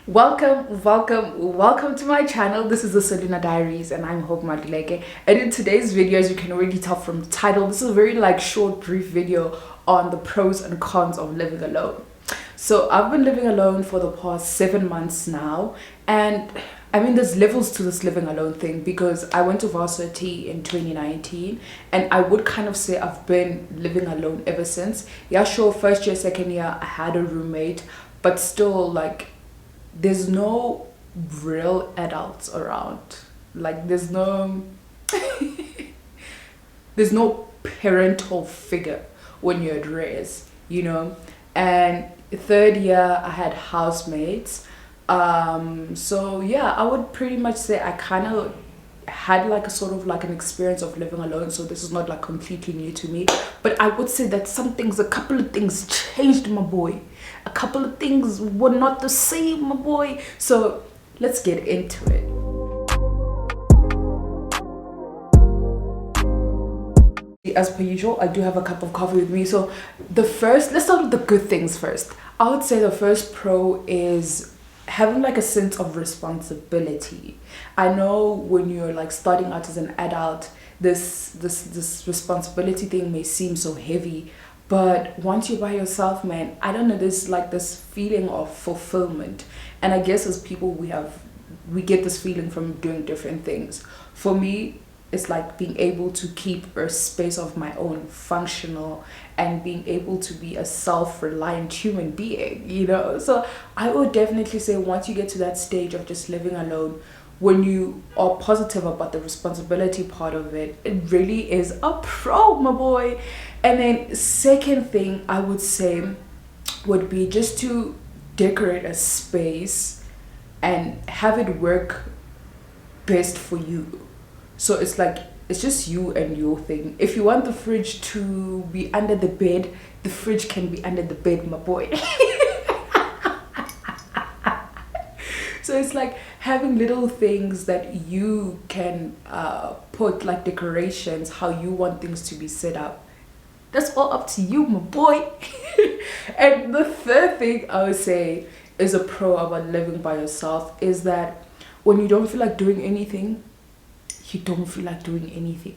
Welcome to my channel. This is the Diaries and I'm Hope Maluleke. And in today's video, as you can already tell from the title, this is a very short brief video on the pros and cons of living alone. So I've been living alone for the past 7 months now, and I mean there's levels to this living alone thing because I went to varsity in 2019 and I would kind of say I've been living alone ever since. Yeah, sure, first year, second year I had a roommate, but still there's no real adults around. There's no parental figure when you're at res. And third year I had housemates. So yeah, I would pretty much say I kind of had a sort of an experience of living alone, so this is not completely new to me, but I would say that a couple of things changed, my boy. A couple of things were not the same, my boy. So let's get into it. As per usual, I do have a cup of coffee with me. So let's start with the good things first. I would say the first pro is having a sense of responsibility. I know when you're starting out as an adult, this responsibility thing may seem so heavy, but once you're by yourself, man, I don't know, there's this feeling of fulfillment. And I guess as people, we get this feeling from doing different things. For me, it's being able to keep a space of my own functional and being able to be a self-reliant human being. So I would definitely say once you get to that stage of just living alone, when you are positive about the responsibility part of it, it really is a pro, my boy. And then second thing I would say would be just to decorate a space and have it work best for you. So it's just you and your thing. If you want the fridge to be under the bed, the fridge can be under the bed, my boy. So it's having little things that you can put decorations, how you want things to be set up. That's all up to you, my boy. And the third thing I would say is a pro about living by yourself is that when you don't feel like doing anything, you don't feel like doing anything.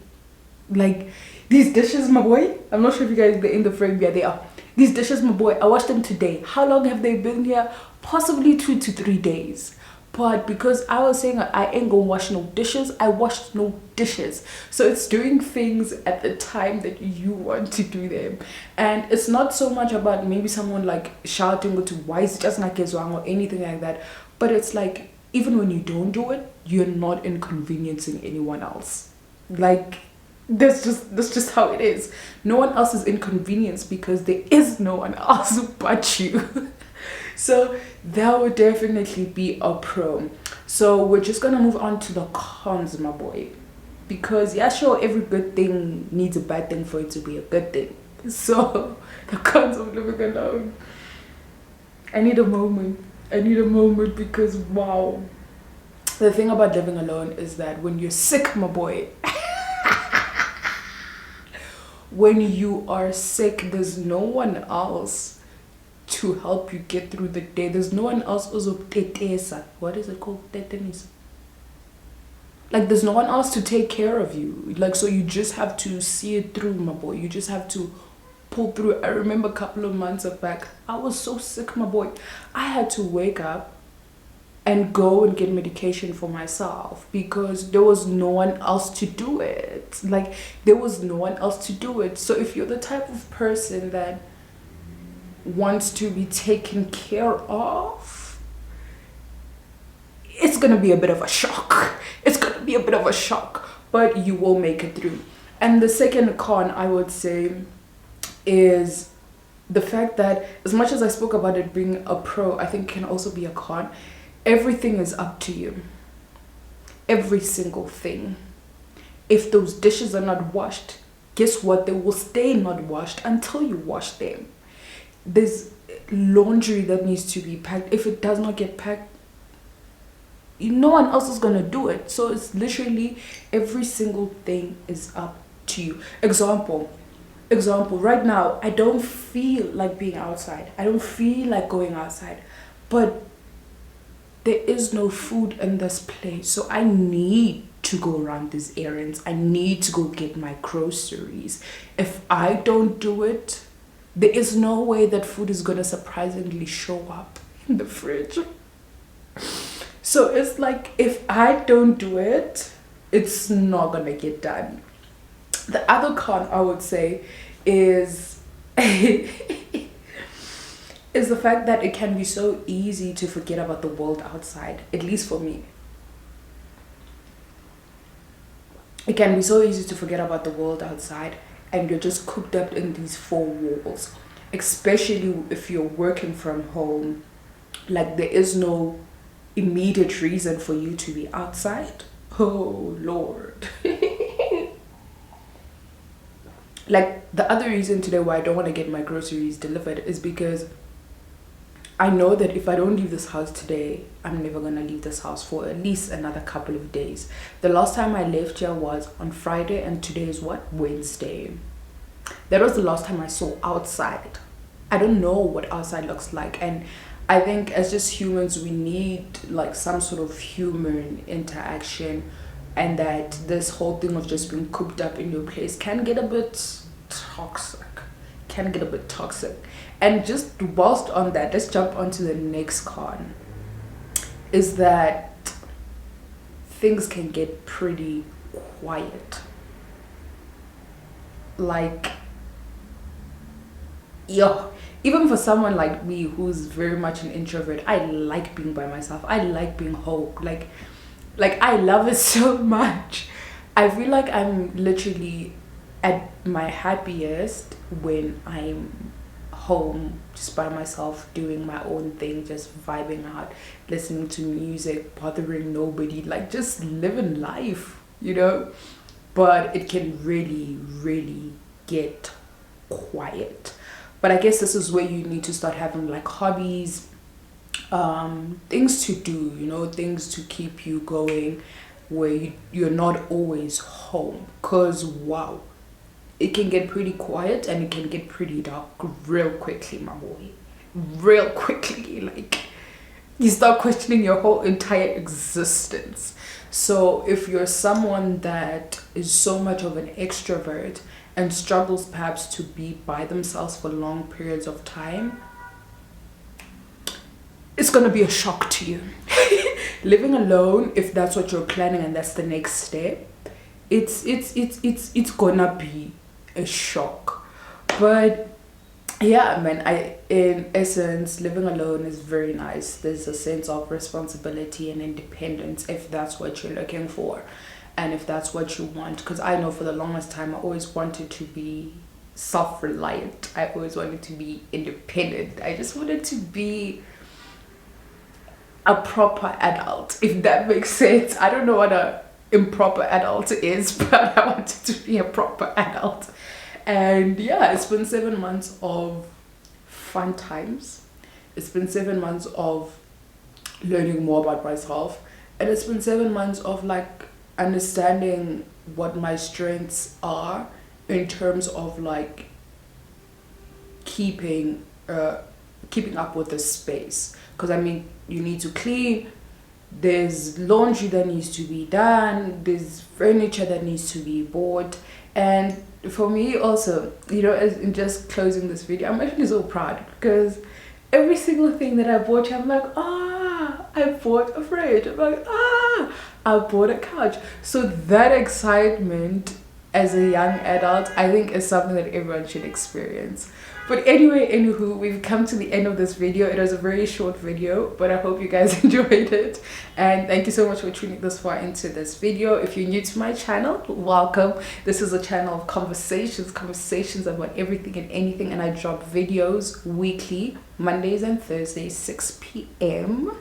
These dishes, my boy, I'm not sure if you guys are in the frame. Yeah, they are. These dishes, my boy, I washed them today. How long have they been here? Possibly 2 to 3 days. But because I was saying I ain't gonna wash no dishes, I washed no dishes. So it's doing things at the time that you want to do them. And it's not so much about maybe someone shouting to why is it just not wrong or anything like that. But it's even when you don't do it, you're not inconveniencing anyone else. That's just how it is. No one else is inconvenienced because there is no one else but you. So that would definitely be a pro. So we're just gonna move on to the cons, my boy, because yeah, sure, every good thing needs a bad thing for it to be a good thing. So the cons of living alone, I need a moment because wow, the thing about living alone is that when you're sick, my boy, when you are sick, there's no one else to help you get through the day. There's no one else what is it called? There's no one else to take care of you. So you just have to see it through, my boy. You just have to pull through. I remember a couple of months back, I was so sick, my boy. I had to wake up and go and get medication for myself because there was no one else to do it. There was no one else to do it. So if you're the type of person that wants to be taken care of, it's gonna be a bit of a shock. But you will make it through. And the second con I would say is the fact that as much as I spoke about it being a pro, I think it can also be a con. Everything is up to you. Every single thing. If those dishes are not washed, guess what? They will stay not washed until you wash them. There's laundry that needs to be packed. If it does not get packed, no one else is gonna do it. So it's literally every single thing is up to you. Example, right now I don't feel like being outside. I don't feel like going outside, but there is no food in this place, so I need to go around these errands. I need to go get my groceries. If I don't do it, there is no way that food is gonna surprisingly show up in the fridge. So it's like, if I don't do it, it's not gonna get done. The other con I would say is is the fact that it can be so easy to forget about the world outside, at least for me. It can be so easy to forget about the world outside, and you're just cooped up in these four walls, especially if you're working from home. Like, there is no immediate reason for you to be outside. Oh Lord. Like, the other reason today why I don't want to get my groceries delivered is because I know that if I don't leave this house today, I'm never gonna leave this house for at least another couple of days. The last time I left here was on Friday, and today is what? Wednesday. That was the last time I saw outside. I don't know what outside looks like, and I think as just humans, we need like some sort of human interaction, and that this whole thing of just being cooped up in your place can get a bit toxic. And just whilst on that, let's jump onto the next con, is that things can get pretty quiet. Like, yo, even for someone like me who's very much an introvert, I like being by myself. I like being home. Like I love it so much. I feel like I'm literally at my happiest when I'm home, just by myself, doing my own thing, just vibing out, listening to music, bothering nobody, like just living life, you know. But it can really, really get quiet. But I guess this is where you need to start having like hobbies, things to do, you know, things to keep you going, where you're not always home. Because wow, it can get pretty quiet and it can get pretty dark real quickly, my boy. Real quickly. Like, you start questioning your whole entire existence. So if you're someone that is so much of an extrovert and struggles perhaps to be by themselves for long periods of time, it's gonna be a shock to you. Living alone, if that's what you're planning and that's the next step, it's gonna be a shock. But yeah, man, in essence, living alone is very nice. There's a sense of responsibility and independence if that's what you're looking for, and if that's what you want. Because I know for the longest time I always wanted to be self-reliant. I always wanted to be independent. I just wanted to be a proper adult, if that makes sense. I don't know what a improper adult is, but I wanted to be a proper adult. And yeah, it's been 7 months of fun times. It's been 7 months of learning more about myself, and it's been 7 months of like understanding what my strengths are in terms of like keeping up with the space. Because I mean, you need to clean, there's laundry that needs to be done, there's furniture that needs to be bought. And for me also, you know, in just closing this video, I'm actually so proud because every single thing that I bought, I'm like, I bought a fridge. I'm like, I bought a couch. So that excitement as a young adult, I think, is something that everyone should experience. But anyway, anywho, we've come to the end of this video. It was a very short video, but I hope you guys enjoyed it. And thank you so much for tuning this far into this video. If you're new to my channel, welcome. This is a channel of conversations about everything and anything. And I drop videos weekly, Mondays and Thursdays, 6 p.m.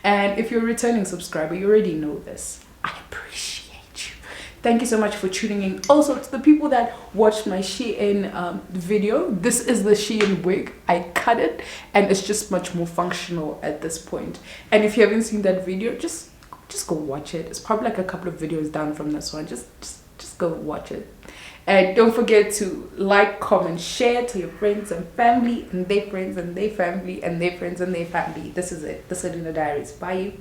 And if you're a returning subscriber, you already know this. I appreciate you. Thank you so much for tuning in. Also, to the people that watched my Shein video, this is the Shein wig. I cut it and it's just much more functional at this point. And if you haven't seen that video, just go watch it. It's probably like a couple of videos down from this one. Just go watch it. And don't forget to like, comment, share to your friends and family, and their friends and their family, and their friends and their family. This is it. The Selena Diaries. Bye, you.